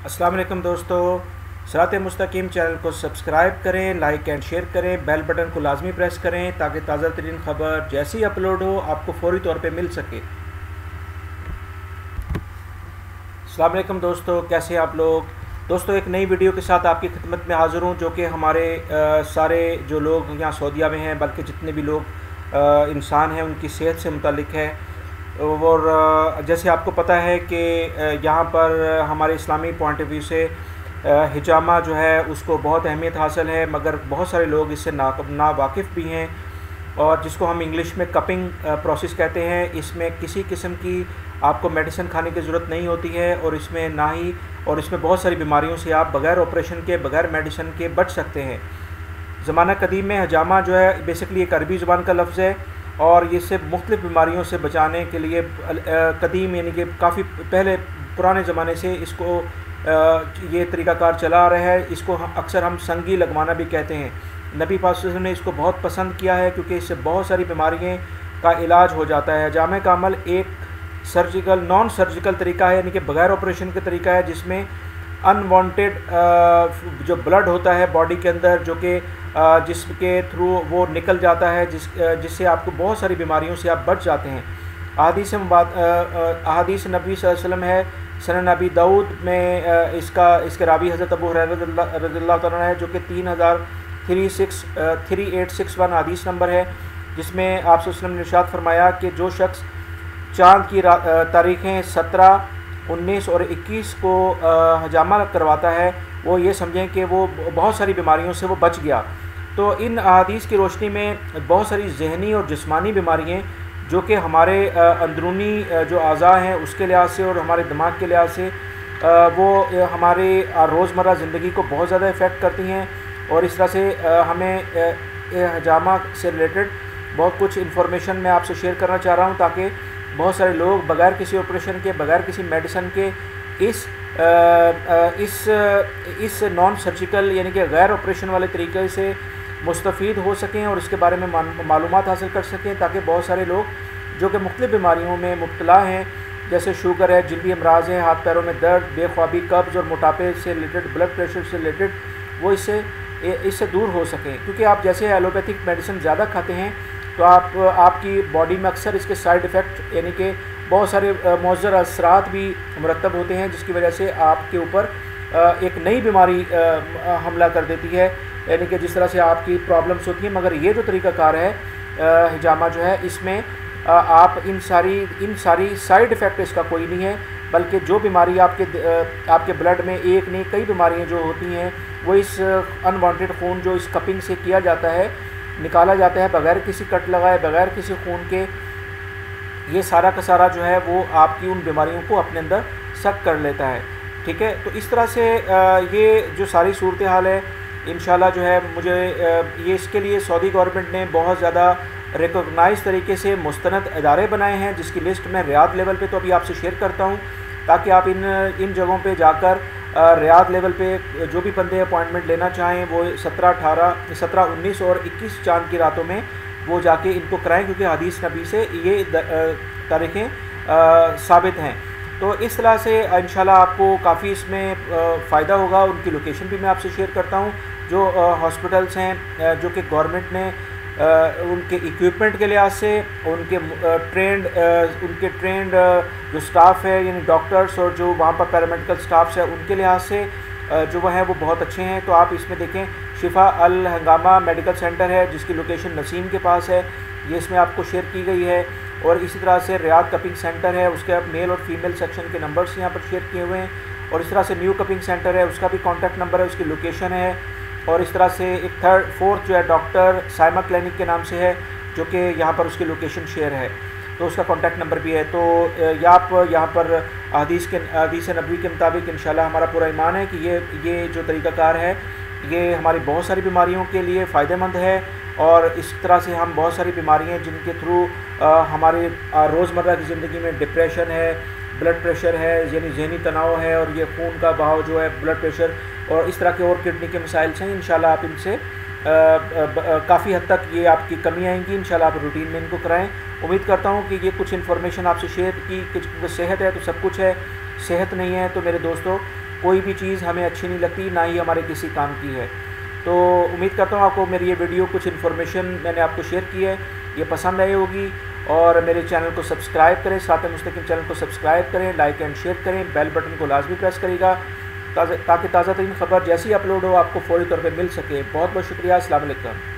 अस्सलाम वालेकुम दोस्तों। सिरात मुस्तकीम चैनल को सब्सक्राइब करें, लाइक एंड शेयर करें, बेल बटन को लाजमी प्रेस करें ताकि ताज़ा तरीन ख़बर जैसे ही अपलोड हो आपको फौरी तौर पे मिल सके। अस्सलाम वालेकुम दोस्तों, कैसे हैं आप लोग। दोस्तों, एक नई वीडियो के साथ आपकी खिदमत में हाज़िर हूँ, जो कि हमारे सारे जो लोग यहाँ सऊदीया में हैं, बल्कि जितने भी लोग इंसान हैं उनकी सेहत से मुतालिक है। और जैसे आपको पता है कि यहाँ पर हमारे इस्लामी पॉइंट ऑफ व्यू से हिजामा जो है उसको बहुत अहमियत हासिल है, मगर बहुत सारे लोग इससे नावाकिफ़ भी हैं, और जिसको हम इंग्लिश में कपिंग प्रोसेस कहते हैं। इसमें किसी किस्म की आपको मेडिसिन खाने की ज़रूरत नहीं होती है, और इसमें बहुत सारी बीमारियों से आप बग़ैर ऑपरेशन के, बग़ैर मेडिसिन के बच सकते हैं। ज़माना कदीम में हिजामा जो है बेसिकली एक अरबी ज़ुबान का लफ्ज़ है, और इससे मुख्तलिफ़ बीमारियों से बचाने के लिए कदीम यानी कि काफ़ी पहले पुराने ज़माने से इसको ये तरीक़ाकार चला आ रहा है। इसको अक्सर हम संगी लगवाना भी कहते हैं। नबी पाक सल्लल्लाहु अलैहि वसल्लम ने इसको बहुत पसंद किया है, क्योंकि इससे बहुत सारी बीमारियों का इलाज हो जाता है। हिजामे का अमल एक नॉन सर्जिकल तरीका है, यानी कि बग़ैर ऑपरेशन का तरीका है, जिसमें अनवांटेड जो ब्लड होता है बॉडी के अंदर, जो कि जिसके थ्रू वो निकल जाता है, जिससे आपको बहुत सारी बीमारियों से आप बच जाते हैं। अहादीस नबी सल्लल्लाहु अलैहि वसल्लम है, सनन नबी दाऊद में इसके रावी हज़रत अबू हुरैरा रज़ियल्लाहु ताला अन्हु है, जो कि 3861 हदीस नंबर है, जिसमें आप सल्लल्लाहु अलैहि वसल्लम ने इरशाद फरमाया कि जो शख्स चाँद की तारीख़ें 17, 19 और 21 को हजामा करवाता है, वो ये समझें कि वो बहुत सारी बीमारियों से वो बच गया। तो इन अहादीस की रोशनी में बहुत सारी ज़हनी और जिस्मानी बीमारियाँ, जो कि हमारे अंदरूनी जो अज़ा हैं उसके लिहाज से और हमारे दिमाग के लिहाज से वो हमारे रोज़मर्रा ज़िंदगी को बहुत ज़्यादा इफ़ेक्ट करती हैं। और इस तरह से हमें हिजामा से रिलेटेड बहुत कुछ इन्फॉर्मेशन मैं आपसे शेयर करना चाह रहा हूँ, ताकि बहुत सारे लोग बग़ैर किसी ऑपरेशन के, बग़ैर किसी मेडिसिन के इस नॉन सर्जिकल यानी कि गैर ऑपरेशन वाले तरीके से मुस्तफ़ीद हो सकें और इसके बारे में मालूमात हासिल कर सकें, ताकि बहुत सारे लोग जो कि मुख्तलिफ़ बीमारियों में मुब्तला हैं, जैसे शुगर है, जल्दी अमराज हैं, हाथ पैरों में दर्द, बेख्वाबी, कब्ज़ और मोटापे से रिलेटेड, ब्लड प्रेशर से रिलेटेड, वो इससे दूर हो सकें। क्योंकि आप जैसे एलोपैथिक मेडिसिन ज़्यादा खाते हैं तो आपकी बॉडी में अक्सर इसके साइड इफ़ेक्ट यानी कि बहुत सारे मुअज़्ज़र असरात भी मुरतब होते हैं, जिसकी वजह से आपके ऊपर एक नई बीमारी हमला कर देती है, यानी कि जिस तरह से आपकी प्रॉब्लम्स होती हैं। मगर ये जो तरीक़ाकार है हिजामा जो है, इसमें आप इन सारी साइड इफ़ेक्ट इसका कोई नहीं है, बल्कि जो बीमारी आपके ब्लड में एक नहीं कई बीमारियाँ जो होती हैं, वो इस अनवांटेड खून जो इस कपिंग से किया जाता है, निकाला जाता है बग़ैर किसी कट लगाए, बग़ैर किसी खून के, ये सारा का सारा जो है वो आपकी उन बीमारियों को अपने अंदर सक कर लेता है। ठीक है, तो इस तरह से ये जो सारी सूरत हाल है, इंशाल्लाह जो है मुझे ये इसके लिए सऊदी गवर्नमेंट ने बहुत ज़्यादा रिकॉग्नाइज़ तरीके से मुस्तनद इदारे बनाए हैं, जिसकी लिस्ट मैं रियाद लेवल पे तो अभी आपसे शेयर करता हूँ, ताकि आप इन जगहों पे जाकर रियाद लेवल पे जो भी बंदे अपॉइंटमेंट लेना चाहें वो 17, 19 और 21 चाँद की रातों में वो जाके इनको कराएं, क्योंकि हदीस नबी से ये तारीख़ें साबित हैं। तो इस तरह से इंशाल्लाह आपको काफ़ी इसमें फ़ायदा होगा। उनकी लोकेशन भी मैं आपसे शेयर करता हूँ। जो हॉस्पिटल्स हैं जो कि गवर्नमेंट ने उनके इक्विपमेंट के लिहाज से, उनके ट्रेंड जो स्टाफ है यानी डॉक्टर्स और जो वहाँ पर पैरामेडिकल स्टाफ्स है, उनके लिहाज से जो वह हैं वो बहुत अच्छे हैं। तो आप इसमें देखें, शिफा अल हंगामा मेडिकल सेंटर है, जिसकी लोकेशन नसीम के पास है, ये इसमें आपको शेयर की गई है। और इसी तरह से रियाद कपिंग सेंटर है, उसके मेल और फीमेल सेक्शन के नंबर्स यहाँ पर शेयर किए हुए हैं। और इस तरह से न्यू कपिंग सेंटर है, उसका भी कॉन्टैक्ट नंबर है, उसकी लोकेशन है। और इस तरह से एक फोर्थ जो है डॉक्टर साइमा क्लिनिक के नाम से है, जो कि यहाँ पर उसकी लोकेशन शेयर है, तो उसका कॉन्टैक्ट नंबर भी है। तो आप यहाँ पर हदीस नबवी के मुताबिक इंशाल्लाह हमारा पूरा ईमान है कि ये जो तरीक़ाकार है ये हमारी बहुत सारी बीमारियों के लिए फ़ायदेमंद है। और इस तरह से हम बहुत सारी बीमारियाँ जिनके थ्रू हमारे रोज़मर्रा की ज़िंदगी में डिप्रेशन है, ब्लड प्रेशर है, यानी ज़हनी तनाव है, और ये खून का बहाव जो है, ब्लड प्रेशर और इस तरह के और किडनी के मसाइल हैं, इंशाल्लाह आप इनसे काफ़ी हद तक ये आपकी कमी आएंगी। इंशाल्लाह आप रूटीन में इनको कराएं। उम्मीद करता हूँ कि ये कुछ इन्फॉर्मेशन आपसे शेयर की कि सेहत है तो सब कुछ है, सेहत नहीं है तो मेरे दोस्तों کوئی بھی چیز ہمیں اچھی نہیں لگتی، نہ ہی ہمارے کسی کام کی ہے۔ تو امید کرتا ہوں آپ کو میری یہ ویڈیو کچھ انفارمیشن میں نے آپ کو شیئر کی ہے یہ پسند آئی ہوگی، اور میرے چینل کو سبسکرائب کریں، ساتھ مستقیم چینل کو سبسکرائب کریں، لائک اینڈ شیئر کریں، بیل بٹن کو لازمی پریس کرے گا تاکہ تازہ ترین خبر جیسی اپلوڈ ہو آپ کو فوری طور پہ مل سکے۔ بہت بہت شکریہ، السلام علیکم۔